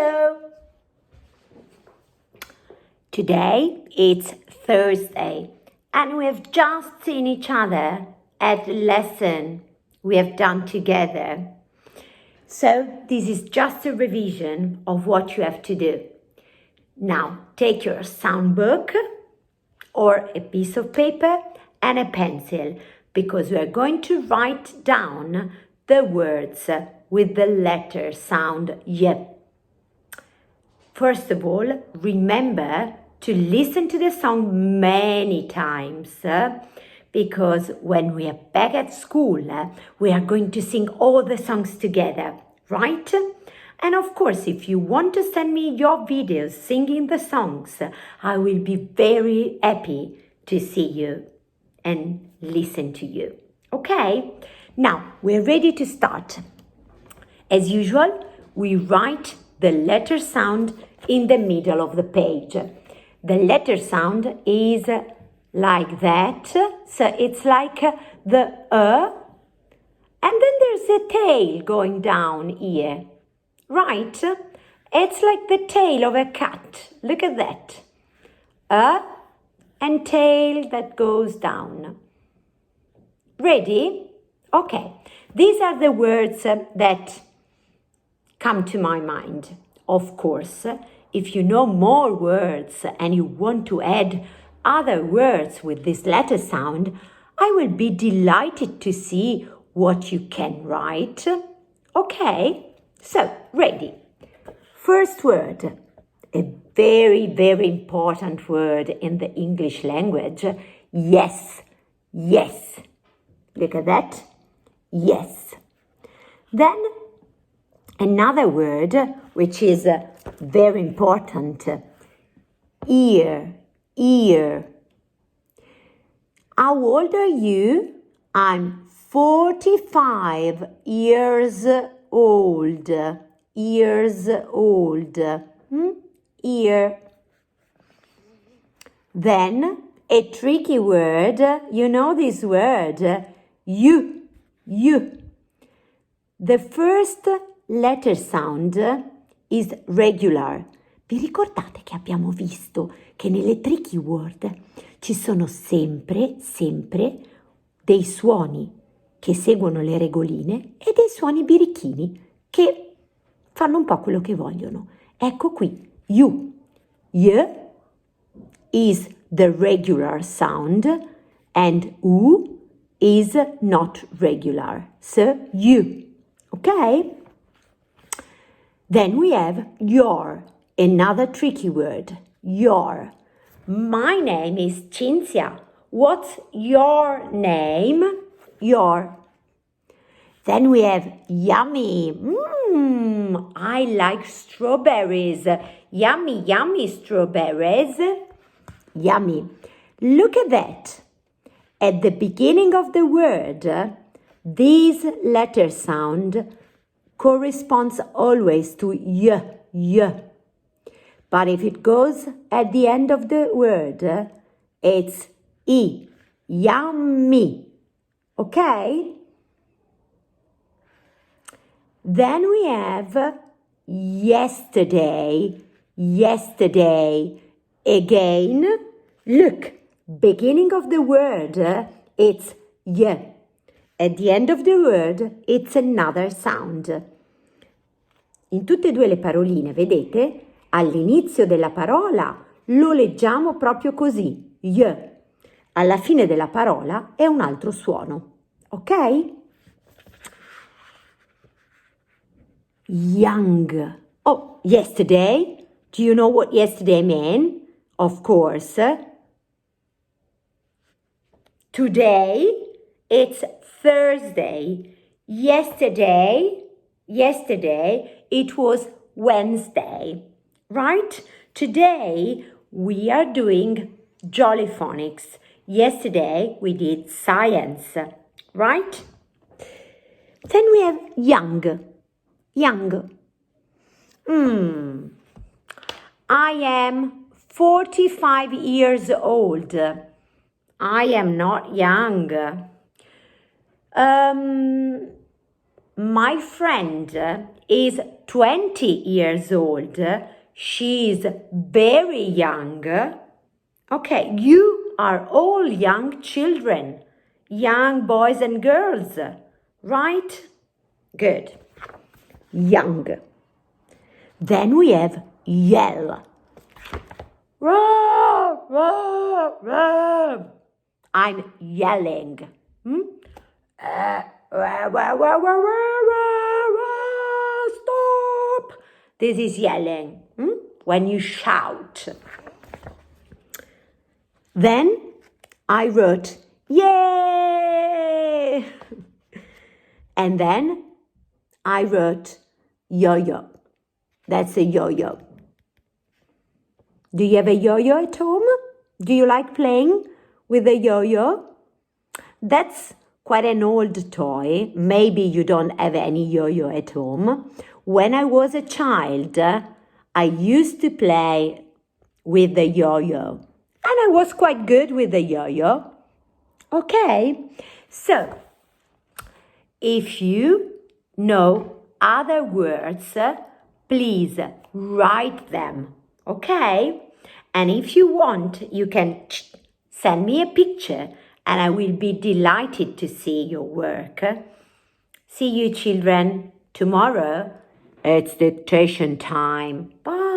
Hello! Today it's Thursday and we have just seen each other at the lesson we have done together. So this is just a revision of what you have to do. Now take your sound book or a piece of paper and a pencil because we are going to write down the words with the letter sound Y. First of all, remember to listen to the song many times because when we are back at school, we are going to sing all the songs together, right? And of course, if you want to send me your videos singing the songs, I will be very happy to see you and listen to you. Okay? Now, we're ready to start. As usual, we write the letter sound in the middle of the page. The letter sound is like that. So it's like the and then there's a tail going down here. Right? It's like the tail of a cat. Look at that. And tail that goes down. Ready? Okay. These are the words that come to my mind. Of course, if you know more words and you want to add other words with this letter sound, I will be delighted to see what you can write. Okay, so ready. First word, a very, very important word in the English language. Yes, yes. Look at that. Yes. Then another word which is very important, ear, ear. How old are you? I'm 45 years old. Years old. Ear. Then a tricky word, you know this word, you. The first letter sound is regular. Vi ricordate che abbiamo visto che nelle tricky word ci sono sempre dei suoni che seguono le regoline e dei suoni birichini che fanno un po' quello che vogliono. Ecco qui, you. Y is the regular sound and U is not regular. So, you. Okay? Then we have your, another tricky word, your. My name is Cinzia. What's your name? Your. Then we have yummy. I like strawberries. Yummy, yummy strawberries. Yummy. Look at that. At the beginning of the word, this letter sound corresponds always to y. But if it goes at the end of the word, it's I. Yummy. Okay? Then we have yesterday. Yesterday. Again, look, beginning of the word, it's y. At the end of the word, it's another sound. In tutte e due le paroline, vedete? All'inizio della parola lo leggiamo proprio così, y. Alla fine della parola è un altro suono, ok? Young. Oh, yesterday. Do you know what yesterday meant? Of course. Today, it's Thursday. Yesterday, it was Wednesday, right? Today, we are doing Jollyphonics. Yesterday, we did science, right? Then we have young. Young. I am 45 years old. I am not young. My friend is 20 years old. She's very young. Okay, you are all young children, young boys and girls, right? Good. Young. Then we have yell. Roar, roar, roar. I'm yelling. Stop. This is yelling. When you shout. Then I wrote, yay! And then I wrote, yo-yo. That's a yo-yo. Do you have a yo-yo at home? Do you like playing with a yo-yo? That's quite an old toy. Maybe you don't have any yo-yo at home. When I was a child, I used to play with the yo-yo. And I was quite good with the yo-yo. Okay, so if you know other words, please write them. Okay? And if you want, you can send me a picture and I will be delighted to see your work. See you, children, tomorrow. It's dictation time. Bye.